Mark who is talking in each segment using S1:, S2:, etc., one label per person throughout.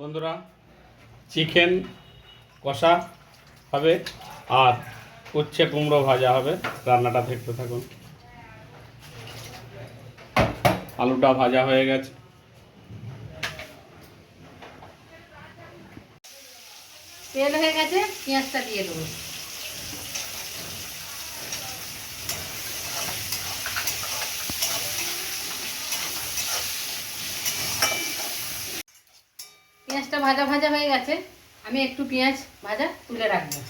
S1: বন্ধুরা, চিকেন কষা হবে আর উচ্ছে কুমড়ো ভাজা হবে। রান্নাটা দেখতে থাকুন। আলুটা ভাজা হয়ে গেছে।
S2: তেল হয়ে গেছে, পেঁয়াজটা দিয়ে দেবো। পেঁয়াজটা ভাজা ভাজা হয়ে গেছে, আমি একটু পেঁয়াজ ভাজা তুলে রাখবো।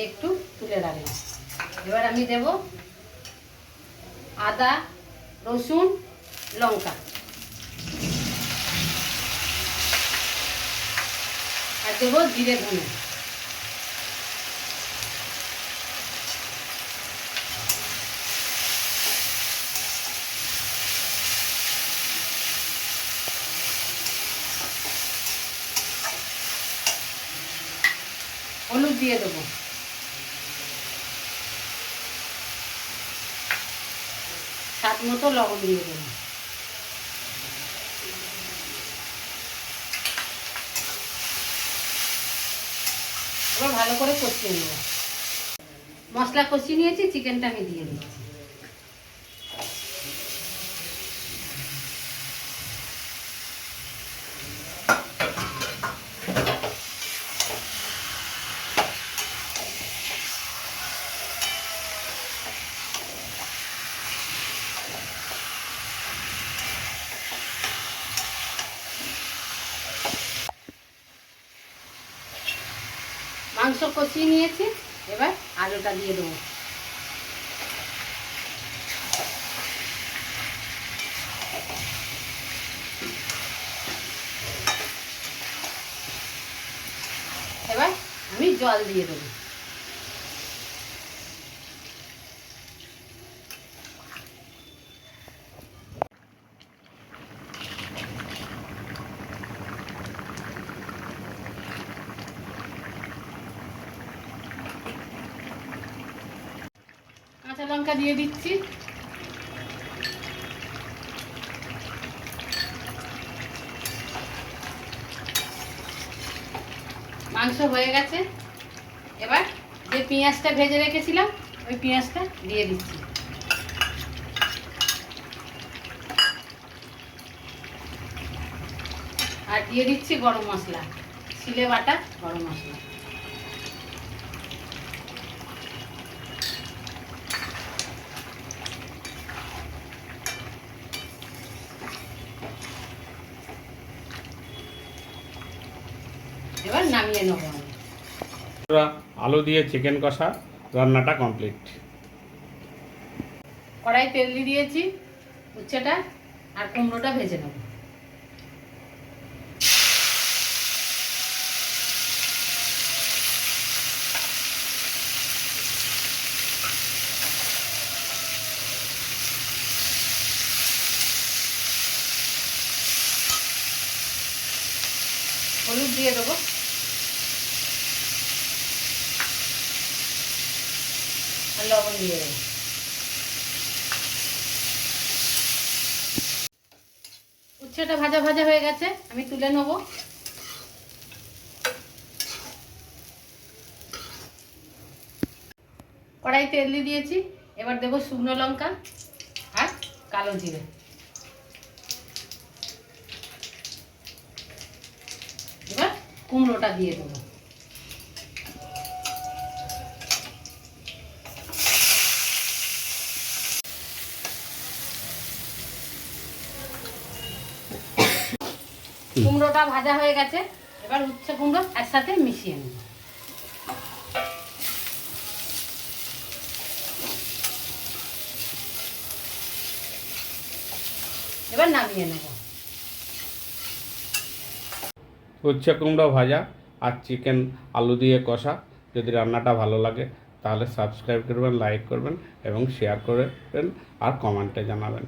S2: একটু তুলে রাখলাম। এবার আমি দেব আদা, রসুন, লঙ্কা আর দেব জিরে ধনে। হলুদ দিয়ে দেবো। স্বাদ মতো লবণ দিয়ে দেবো। এবার ভালো করে কষিয়ে নেব। মশলা কষিয়ে নিয়েছি, চিকেনটা আমি দিয়ে দিচ্ছি। মাংস কষিয়ে নিয়েছি, এবার আলুটা দিয়ে দেবো। এবার আমি জল দিয়ে দেবো। কাঁচা লঙ্কা দিয়ে দিচ্ছি। মাংস হয়ে গেছে, এবার যে পেঁয়াজটা ভেজে রেখেছিলাম ওই পেঁয়াজটা দিয়ে দিচ্ছি। আর দিয়ে দিচ্ছি গরম মশলা, সিলে বাটা গরম মশলা। এবার নামিয়ে নেব।
S1: আলু দিয়ে চিকেন কষা রান্নাটা কমপ্লিট।
S2: কড়াই তেল দিয়ে দিয়েছি, উচ্ছেটা আর কুমড়োটা ভেজে নেব। হলুদ দিয়ে দেবো, আর লবণ দিয়ে দেবো। উচ্ছেটা ভাজা ভাজা হয়ে গেছে, আমি তুলে নেব। কড়াই তেল দিয়ে দিয়েছি, এবার দেবো শুকনো লঙ্কা আর কালো জিরে। এবার কুমড়োটা দিয়ে দেবো। কুমড়োটা ভাজা হয়ে গেছে, এবার উচ্ছে কুমড়ো একসাথে মিশিয়ে নেব। এবার নামিয়ে নেব।
S1: উচ্ছে কুমড়ো ভাজা আর চিকেন আলু দিয়ে কষা। যদি রান্নাটা ভালো লাগে তাহলে সাবস্ক্রাইব করবেন, লাইক করবেন এবং শেয়ার করবেন আর কমেন্টে জানাবেন।